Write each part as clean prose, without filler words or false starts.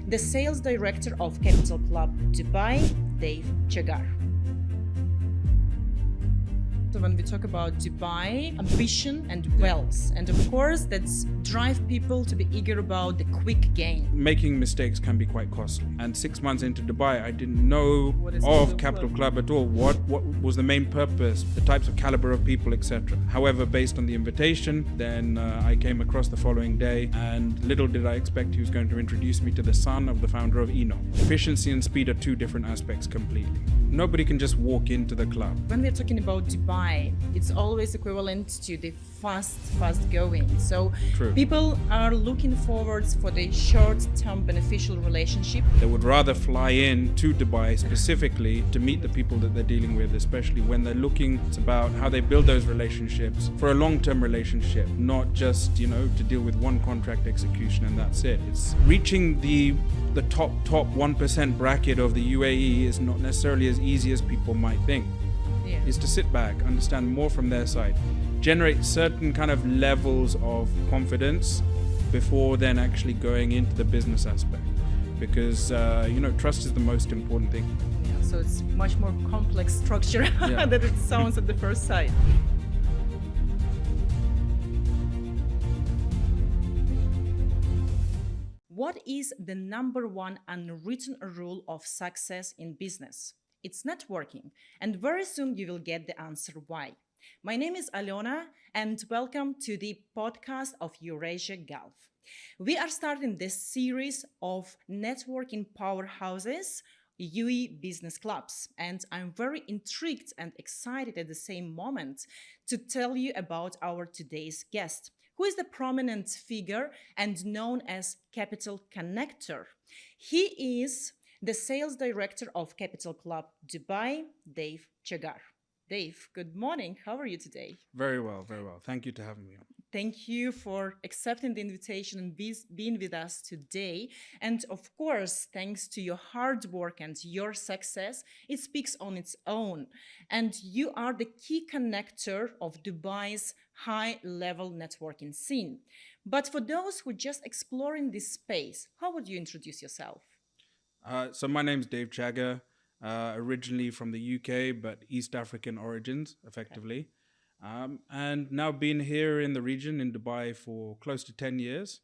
the sales director of Capital Club Dubai, Dave Chagar. So when we talk about Dubai, ambition and wealth, and of course that's drive people to be eager about the quick gain. Making mistakes can be quite costly. And 6 months into Dubai, I didn't know of Capital Club at all. What was the main purpose, the types of caliber of people, etc. However, based on the invitation, then I came across the following day, and little did I expect he was going to introduce me to the son of the founder of Eno. Efficiency and speed are two different aspects completely. Nobody can just walk into the club. When we're talking about Dubai, it's always equivalent to the fast going. So True. People are looking forward for the short-term beneficial relationship. They would rather fly in to Dubai specifically to meet the people that they're dealing with, especially when they're looking. It's about how they build those relationships for a long-term relationship, not just, to deal with one contract execution and that's it. It's reaching the top 1% bracket of the UAE is not necessarily as easy as people might think. Yeah. Is to sit back, understand more from their side, generate certain kind of levels of confidence before then actually going into the business aspect, because trust is the most important thing. Yeah, so it's much more complex structure than it sounds at the first sight. What is the number one unwritten rule of success in business? It's networking, and very soon you will get the answer why. My name is Alona, and welcome to the podcast of EurAsia Gulf. We are starting this series of networking powerhouses, UE business clubs, and I'm very intrigued and excited at the same moment to tell you about our today's guest, who is the prominent figure and known as Capital Connector. He is the sales director of Capital Club Dubai, Dave Chagar. Dave, good morning. How are you today? Very well, very well. Thank you to having me on. Thank you for accepting the invitation and being with us today. And of course, thanks to your hard work and your success, it speaks on its own. And you are the key connector of Dubai's high-level networking scene. But for those who are just exploring this space, how would you introduce yourself? So my name's Dave Chagar, originally from the UK, but East African origins, effectively. Okay. And now been here in the region in Dubai for close to 10 years.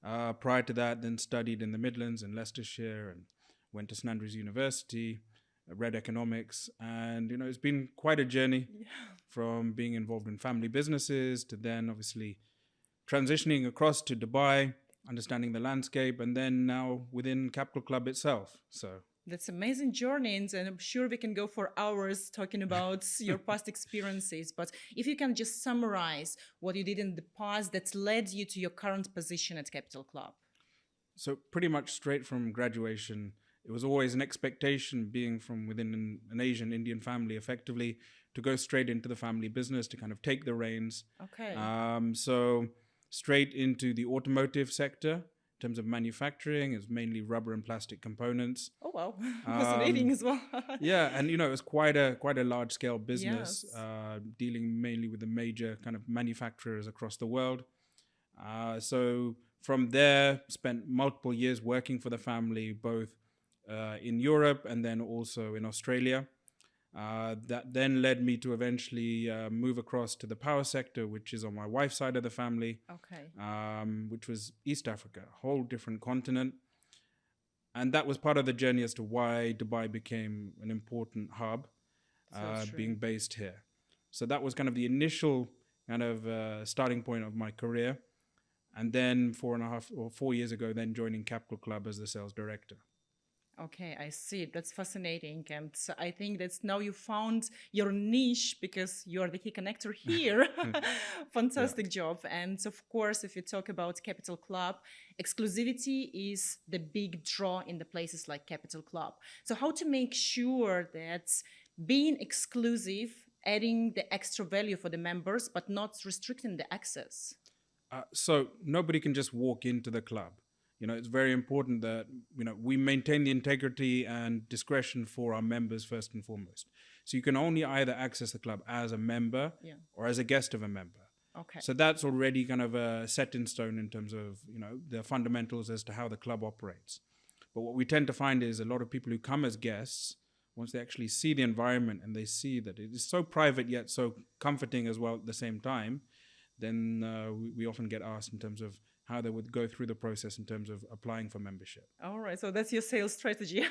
Prior to that, then studied in the Midlands in Leicestershire and went to St Andrews University, read economics. And, it's been quite a journey from being involved in family businesses to then obviously transitioning across to Dubai, understanding the landscape, and then now within Capital Club itself. So that's an amazing journey, and I'm sure we can go for hours talking about your past experiences. But if you can just summarize what you did in the past that led you to your current position at Capital Club. So pretty much straight from graduation, it was always an expectation, being from within an Asian Indian family, effectively, to go straight into the family business, to kind of take the reins. Okay. So straight into the automotive sector in terms of manufacturing. It's mainly rubber and plastic components. Oh wow, fascinating as well. Yeah, and it was quite a large scale business, Yes. dealing mainly with the major kind of manufacturers across the world. So from there, spent multiple years working for the family, both in Europe and then also in Australia. That then led me to eventually move across to the power sector, which is on my wife's side of the family. Okay. Which was East Africa, a whole different continent. And that was part of the journey as to why Dubai became an important hub, being based here. So that was kind of the initial kind of starting point of my career. And then 4.5 or 4 years ago, then joining Capital Club as the sales director. Okay, I see. That's fascinating. And I think that's now you found your niche because you're the key connector here. Fantastic job. And of course, if you talk about Capital Club, exclusivity is the big draw in the places like Capital Club. So how to make sure that being exclusive, adding the extra value for the members, but not restricting the access? So nobody can just walk into the club. It's very important that, we maintain the integrity and discretion for our members first and foremost. So you can only either access the club as a member or as a guest of a member. Okay. So that's already kind of set in stone in terms of, the fundamentals as to how the club operates. But what we tend to find is a lot of people who come as guests, once they actually see the environment and they see that it is so private yet so comforting as well at the same time, then we often get asked in terms of how they would go through the process in terms of applying for membership. All right, so that's your sales strategy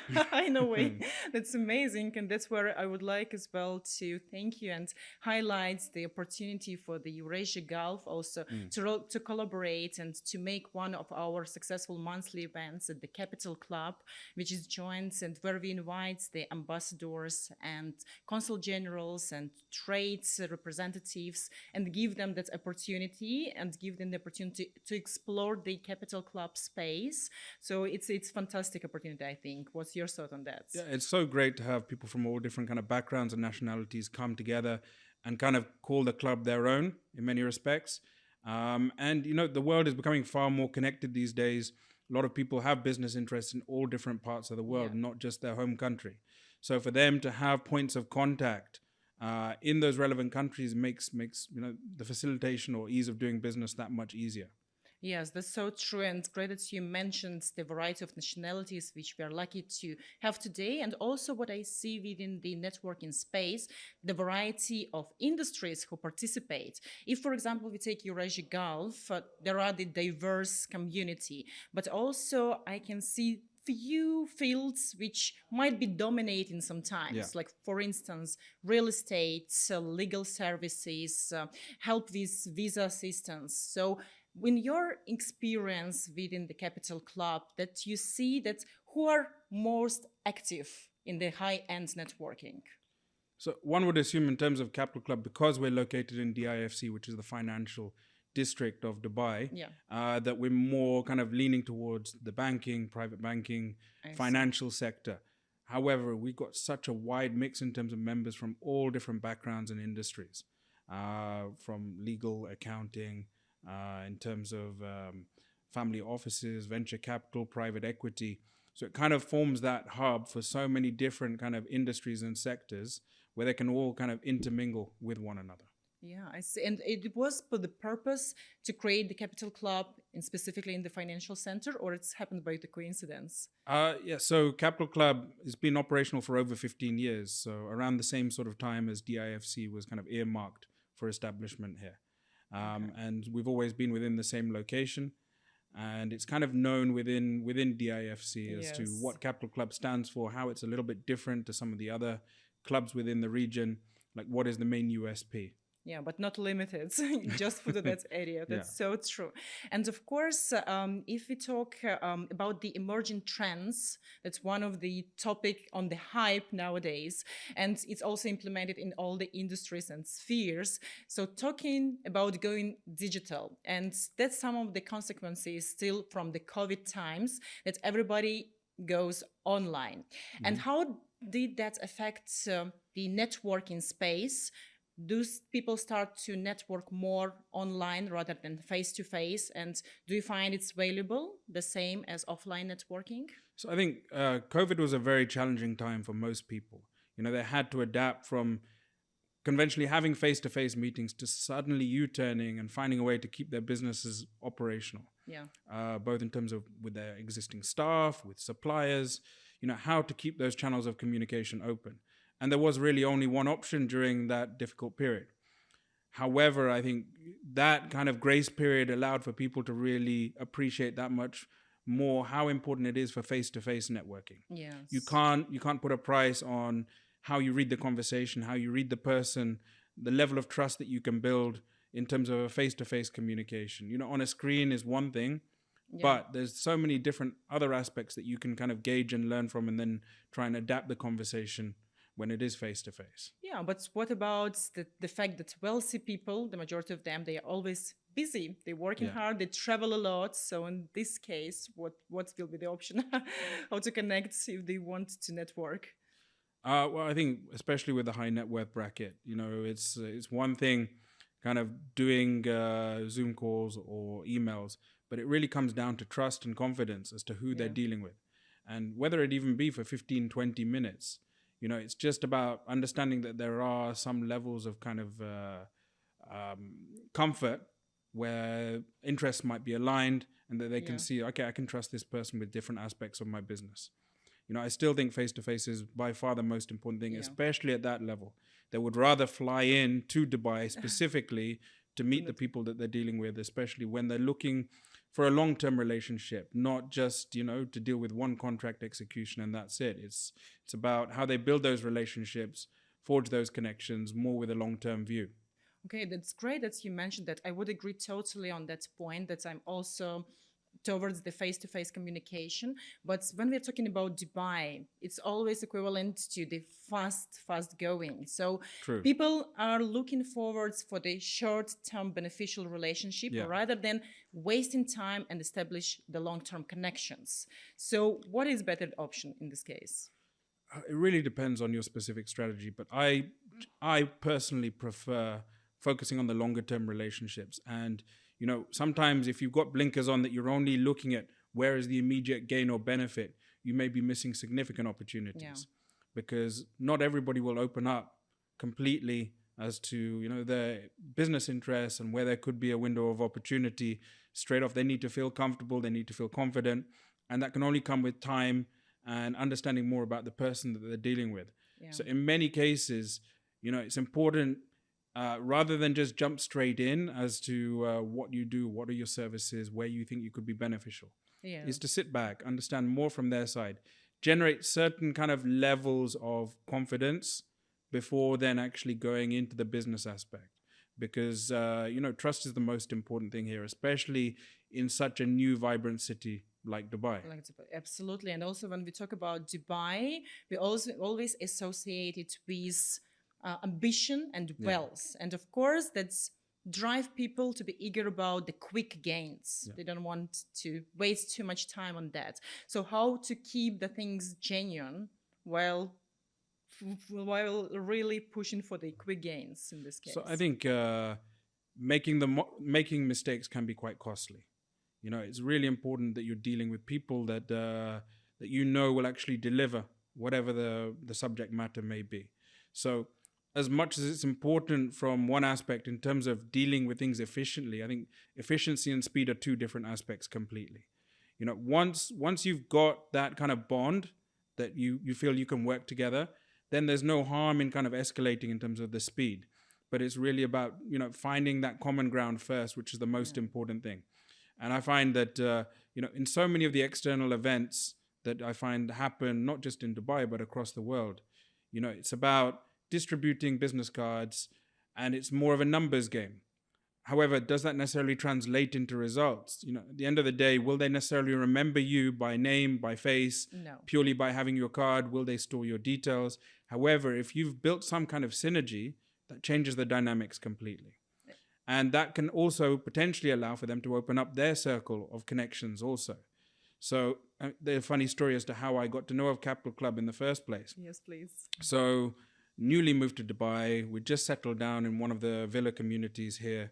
in a way. That's amazing. And that's where I would like as well to thank you and highlight the opportunity for the EurAsia Gulf also to collaborate and to make one of our successful monthly events at the Capital Club, which is joined and where we invite the ambassadors and consul generals and trades representatives and give them that opportunity and give them the opportunity to explore the Capital Club space. So it's fantastic opportunity, I think. What's your thought on that? Yeah, it's so great to have people from all different kind of backgrounds and nationalities come together and kind of call the club their own in many respects. And, you know, the world is becoming far more connected these days. A lot of people have business interests in all different parts of the world, not just their home country. So for them to have points of contact in those relevant countries makes you know, the facilitation or ease of doing business that much easier. Yes, that's so true. And great that you mentioned the variety of nationalities which we are lucky to have today. And also what I see within the networking space, the variety of industries who participate. If, for example, we take Eurasia Gulf, there are the diverse community, but also I can see few fields which might be dominating sometimes, like for instance real estate, legal services, help with visa assistance. So in your experience within the Capital Club, that you see that who are most active in the high-end networking? So one would assume in terms of Capital Club, because we're located in DIFC, which is the financial district of Dubai, that we're more kind of leaning towards the banking, private banking, financial sector. However, we've got such a wide mix in terms of members from all different backgrounds and industries, from legal, accounting, in terms of family offices, venture capital, private equity. So it kind of forms that hub for so many different kind of industries and sectors where they can all kind of intermingle with one another. Yeah, I see. And it was for the purpose to create the Capital Club, and specifically in the financial center, or it's happened by the coincidence? So Capital Club has been operational for over 15 years. So around the same sort of time as DIFC was kind of earmarked for establishment here. And we've always been within the same location. And it's kind of known within DIFC as to what Capital Club stands for, how it's a little bit different to some of the other clubs within the region, like what is the main USP. Yeah, but not limited, just for that area. That's so true. And of course, if we talk about the emerging trends, that's one of the topic on the hype nowadays. And it's also implemented in all the industries and spheres. So talking about going digital, and that's some of the consequences still from the COVID times, that everybody goes online. And how did that affect the networking space? Do people start to network more online rather than face-to-face? And do you find it's valuable, the same as offline networking? So I think COVID was a very challenging time for most people. You know, they had to adapt from conventionally having face-to-face meetings to suddenly U-turning and finding a way to keep their businesses operational. Both in terms of with their existing staff, with suppliers, you know, how to keep those channels of communication open. And there was really only one option during that difficult period. However, I think that kind of grace period allowed for people to really appreciate that much more how important it is for face-to-face networking. Yes. You can't put a price on how you read the conversation, how you read the person, the level of trust that you can build in terms of a face-to-face communication. You know, on a screen is one thing, but there's so many different other aspects that you can kind of gauge and learn from and then try and adapt the conversation when it is face-to-face. Yeah, but what about the fact that wealthy people, the majority of them, they are always busy. They're working hard, they travel a lot. So in this case, what will be the option? How to connect if they want to network? Well, I think especially with the high net worth bracket, you know, it's one thing kind of doing Zoom calls or emails, but it really comes down to trust and confidence as to who they're dealing with. And whether it even be for 15, 20 minutes, you know, it's just about understanding that there are some levels of kind of comfort where interests might be aligned and that they can see, okay, I can trust this person with different aspects of my business. I still think face-to-face is by far the most important thing, especially at that level. They would rather fly in to Dubai specifically to meet the people that they're dealing with, especially when they're looking for a long-term relationship, not just, to deal with one contract execution and that's it. It's about how they build those relationships, forge those connections more with a long-term view. Okay, that's great that you mentioned that. I would agree totally on that point, that I'm also towards the face-to-face communication. But when we're talking about Dubai, it's always equivalent to the fast going. So True. people are looking forward for the short-term beneficial relationship rather than wasting time and establish the long-term connections. So what is better option in this case? It really depends on your specific strategy, but I personally prefer focusing on the longer term relationships. And sometimes if you've got blinkers on that you're only looking at where is the immediate gain or benefit, you may be missing significant opportunities, because not everybody will open up completely as to their business interests and where there could be a window of opportunity straight off. They need to feel comfortable, they need to feel confident, and that can only come with time and understanding more about the person that they're dealing with. So in many cases, it's important, rather than just jump straight in as to what you do, what are your services, where you think you could be beneficial, is to sit back, understand more from their side, generate certain kind of levels of confidence before then actually going into the business aspect. Because, trust is the most important thing here, especially in such a new, vibrant city like Dubai. Absolutely. And also when we talk about Dubai, we also always associate it with ambition and wealth. And of course, that's drive people to be eager about the quick gains. They don't want to waste too much time on that. So how to keep the things genuine while really pushing for the quick gains in this case? So I think making mistakes can be quite costly. It's really important that you're dealing with people that will actually deliver whatever the subject matter may be. So as much as it's important from one aspect in terms of dealing with things efficiently, I think efficiency and speed are two different aspects completely. Once you've got that kind of bond that you feel you can work together, then there's no harm in kind of escalating in terms of the speed. But it's really about, finding that common ground first, which is the most important thing. And I find that, in so many of the external events that I find happen, not just in Dubai, but across the world, it's about distributing business cards and it's more of a numbers game. However, does that necessarily translate into results? At the end of the day, will they necessarily remember you by name, by face, purely by having your card? Will they store your details? However, if you've built some kind of synergy, that changes the dynamics completely. And that can also potentially allow for them to open up their circle of connections also. So there's a funny story as to how I got to know of Capital Club in the first place. Yes, please. So newly moved to Dubai, we just settled down in one of the villa communities here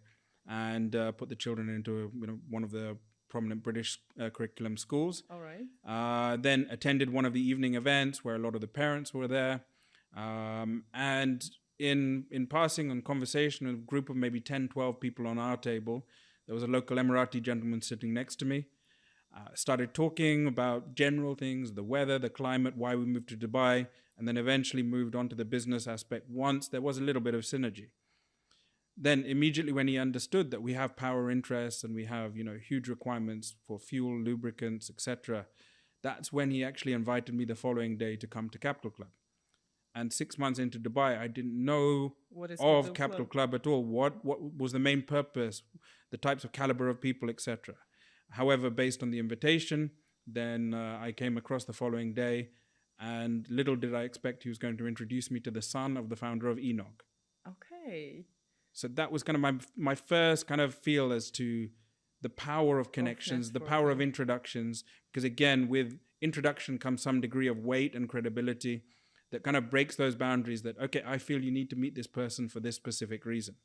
and put the children into one of the prominent British curriculum schools. All right. Then attended one of the evening events where a lot of the parents were there. And in passing on conversation, a group of maybe 10, 12 people on our table, there was a local Emirati gentleman sitting next to me. Started talking about general things, the weather, the climate, why we moved to Dubai, and then eventually moved on to the business aspect once there was a little bit of synergy. Then immediately when he understood that we have power interests and we have, huge requirements for fuel, lubricants, etc., that's when he actually invited me the following day to come to Capital Club. And 6 months into Dubai, I didn't know of Capital Club at all. What was the main purpose, the types of caliber of people, etc. However, based on the invitation, then I came across the following day, and little did I expect he was going to introduce me to the son of the founder of Enoch. Okay. So that was kind of my first kind of feel as to the power of connections, the power of introductions, because again, with introduction comes some degree of weight and credibility that kind of breaks those boundaries that, okay, I feel you need to meet this person for this specific reason.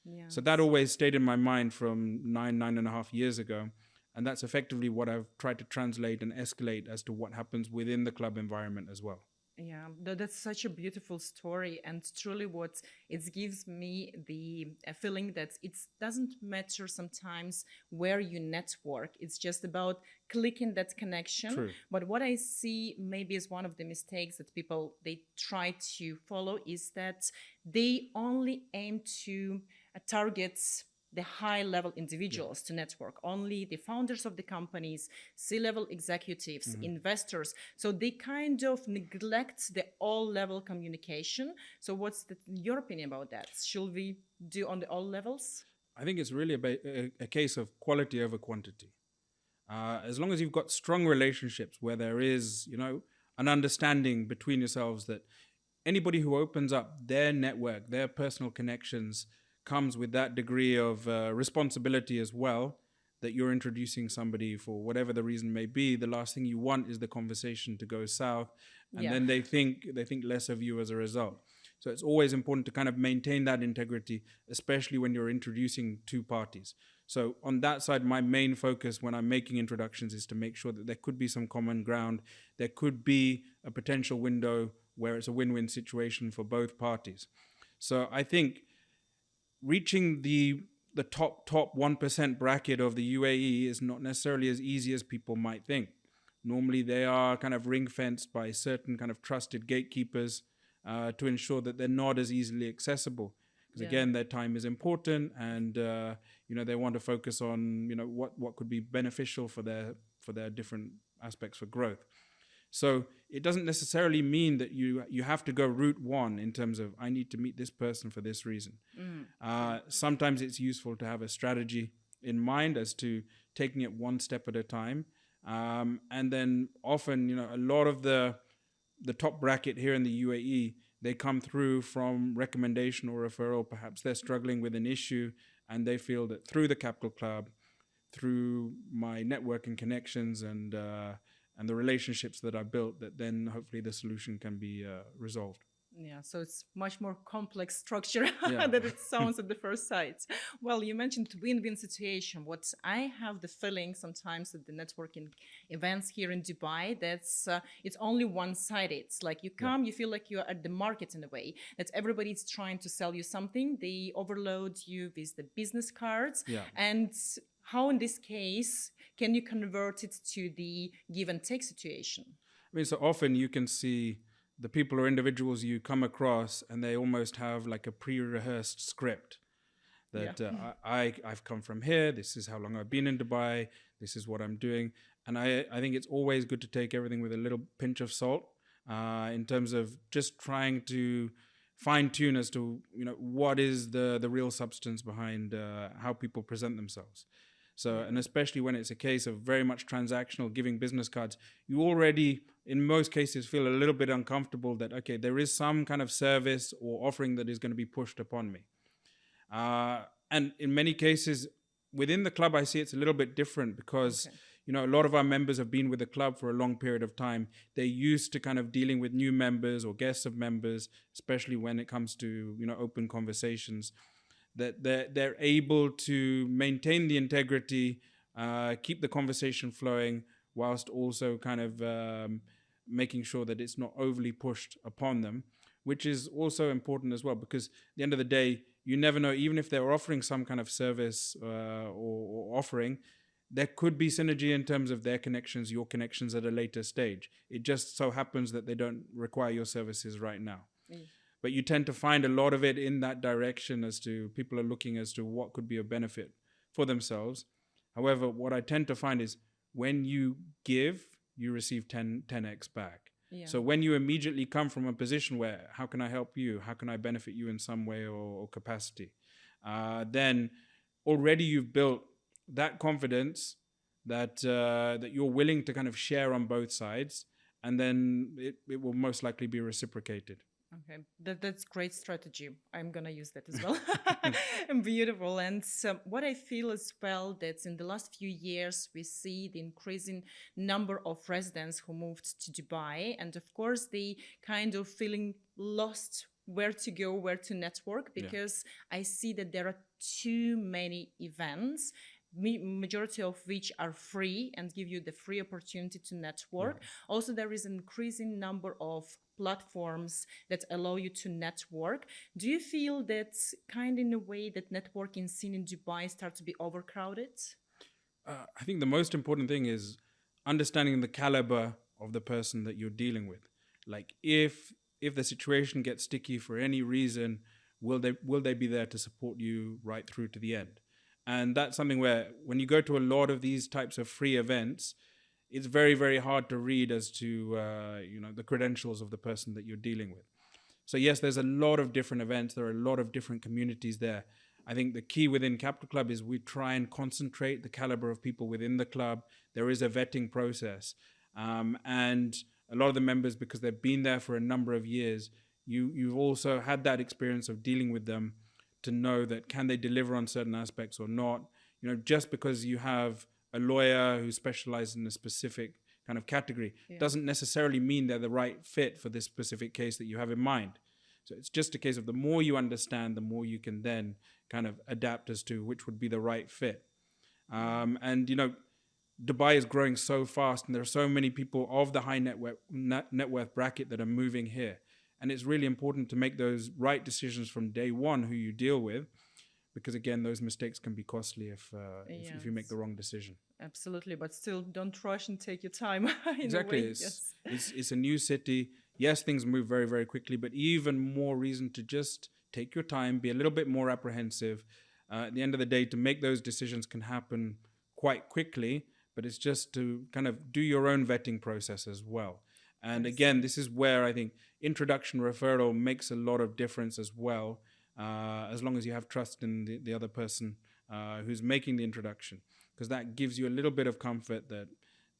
Yes. So that always stayed in my mind from 9.5 years ago. And that's effectively what I've tried to translate and escalate as to what happens within the club environment as well. Yeah, that's such a beautiful story, and truly, what it gives me the feeling that it doesn't matter sometimes where you network. It's just about clicking that connection. True. But what I see maybe is one of the mistakes that people they try to follow is that they only aim to target the high level Yeah. individuals to network, only the founders of the companies, C level executives, investors. So they kind of neglect the all level communication. So, what's your opinion about that? Should we do on the all levels? I think it's really a case of quality over quantity. As long as you've got strong relationships where there is, an understanding between yourselves that anybody who opens up their network, their personal connections, comes with that degree of responsibility as well. That you're introducing somebody for whatever the reason may be. The last thing you want is the conversation to go south, and Yeah. then they think less of you as a result. So it's always important to kind of maintain that integrity, especially when you're introducing two parties. So on that side, my main focus when I'm making introductions is to make sure that there could be some common ground. There could be a potential window where it's a win-win situation for both parties. So I think reaching the top 1% bracket of the UAE is not necessarily as easy as people might think. Normally, they are kind of ring fenced by certain kind of trusted gatekeepers to ensure that they're not as easily accessible. Because Yeah. again, their time is important, and they want to focus on what could be beneficial for their different aspects for growth. So it doesn't necessarily mean that you have to go route one in terms of I need to meet this person for this reason. Sometimes it's useful to have a strategy in mind as to taking it one step at a time. And then often, a lot of the top bracket here in the UAE, they come through from recommendation or referral. Perhaps they're struggling with an issue and they feel that through the Capital Club, through my network and connections and the relationships that I built, that then hopefully the solution can be resolved. Yeah, so it's much more complex structure Yeah. than it sounds at the first sight. Well, you mentioned win-win situation. What I have the feeling sometimes at the networking events here in Dubai, that's it's only one-sided. It's like you come, you feel like you're at the market in a way. That everybody's trying to sell you something. They overload you with the business cards, Yeah. and how in this case can you convert it to the give and take situation? I mean, so often you can see the people or individuals you come across, and they almost have like a pre-rehearsed script that I've come from here. This is how long I've been in Dubai. This is what I'm doing, and I think it's always good to take everything with a little pinch of salt in terms of just trying to fine tune as to what is the real substance behind how people present themselves. So, and especially when it's a case of very much transactional, giving business cards, you already, in most cases, feel a little bit uncomfortable that, okay, there is some kind of service or offering that is going to be pushed upon me. And in many cases, within the club, I see it's a little bit different because, a lot of our members have been with the club for a long period of time. They're used to kind of dealing with new members or guests of members, especially when it comes to, open conversations, that they're able to maintain the integrity, keep the conversation flowing, whilst also kind of making sure that it's not overly pushed upon them, which is also important as well, because at the end of the day, you never know, even if they're offering some kind of service or offering, there could be synergy in terms of their connections, your connections at a later stage. It just so happens that they don't require your services right now. But you tend to find a lot of it in that direction as to people are looking as to what could be a benefit for themselves. However, what I tend to find is when you give, you receive 10x back. Yeah. So when you immediately come from a position where, how can I help you? How can I benefit you in some way or capacity? Then already you've built that confidence that you're willing to kind of share on both sides, and then it will most likely be reciprocated. Okay, that's great strategy. I'm gonna use that as well. Beautiful. And what I feel as well that in the last few years we see the increasing number of residents who moved to Dubai, and of course they kind of feeling lost where to go, where to network, because I see that there are too many events majority of which are free and give you the free opportunity to network. Also, there is an increasing number of platforms that allow you to network. Do you feel that kind in a way that networking scene in Dubai starts to be overcrowded? I think the most important thing is understanding the caliber of the person that you're dealing with. Like if the situation gets sticky for any reason, will they be there to support you right through to the end? And that's something where when you go to a lot of these types of free events, it's very, very hard to read as to the credentials of the person that you're dealing with. So yes, there's a lot of different events. There are a lot of different communities there. I think the key within Capital Club is we try and concentrate the caliber of people within the club. There is a vetting process. And a lot of the members, because they've been there for a number of years, you've also had that experience of dealing with them to know that can they deliver on certain aspects or not. Just because you have a lawyer who specializes in a specific kind of category doesn't necessarily mean they're the right fit for this specific case that you have in mind. So it's just a case of the more you understand, the more you can then kind of adapt as to which would be the right fit. And Dubai is growing so fast, and there are so many people of the high net worth bracket that are moving here. And it's really important to make those right decisions from day one who you deal with, because again, those mistakes can be costly if you make the wrong decision. Absolutely, but still, don't rush and take your time. Exactly, it's a new city. Yes, things move very, very quickly, but even more reason to just take your time, be a little bit more apprehensive. At the end of the day, to make those decisions can happen quite quickly, but it's just to kind of do your own vetting process as well. And again, this is where I think introduction referral makes a lot of difference as well, as long as you have trust in the other person who's making the introduction, because that gives you a little bit of comfort that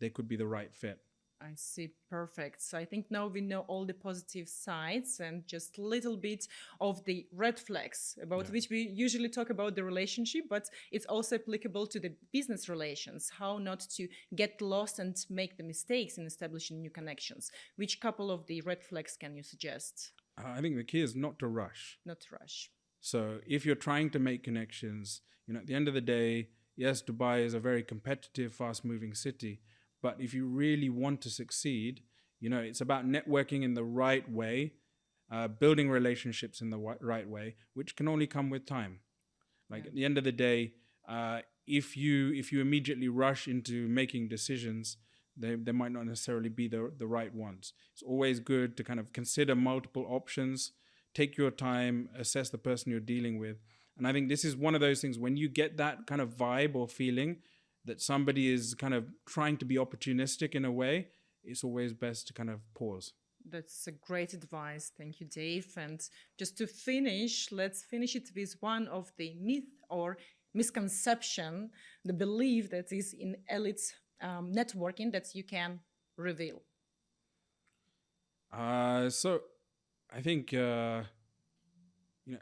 they could be the right fit. I see. Perfect. So I think now we know all the positive sides and just a little bit of the red flags about which we usually talk about the relationship, but it's also applicable to the business relations, how not to get lost and make the mistakes in establishing new connections. Which couple of the red flags can you suggest? I think the key is not to rush. Not to rush. So if you're trying to make connections, at the end of the day, yes, Dubai is a very competitive, fast-moving city. But if you really want to succeed, it's about networking in the right way, building relationships in the right way, which can only come with time. At the end of the day, if you immediately rush into making decisions, they might not necessarily be the right ones. It's always good to kind of consider multiple options, take your time, assess the person you're dealing with. And I think this is one of those things, when you get that kind of vibe or feeling that somebody is kind of trying to be opportunistic in a way, it's always best to kind of pause. That's a great advice. Thank you, Dave. And just to finish, let's finish it with one of the myth or misconception, the belief that is in elite networking that you can reveal. So I think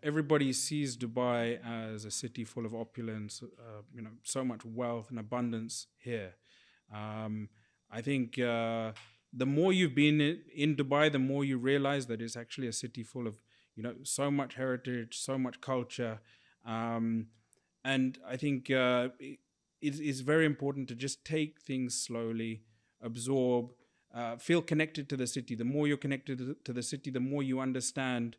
everybody sees Dubai as a city full of opulence, so much wealth and abundance here. I think the more you've been in Dubai, the more you realize that it's actually a city full of, so much heritage, so much culture. And I think it's very important to just take things slowly, absorb, feel connected to the city. The more you're connected to the city, the more you understand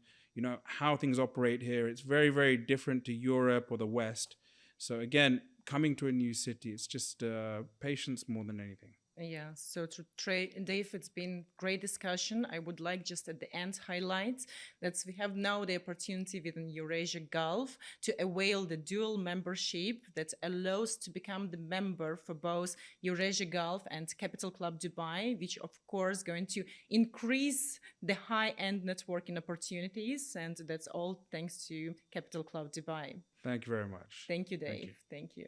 how things operate here. It's very, very different to Europe or the West. So again, coming to a new city, it's just patience more than anything. Yeah, so Dave, it's been great discussion. I would like just at the end highlight that we have now the opportunity within EurAsia Gulf to avail the dual membership that allows to become the member for both EurAsia Gulf and Capital Club Dubai, which of course going to increase the high-end networking opportunities. And that's all thanks to Capital Club Dubai. Thank you very much. Thank you, Dave. Thank you.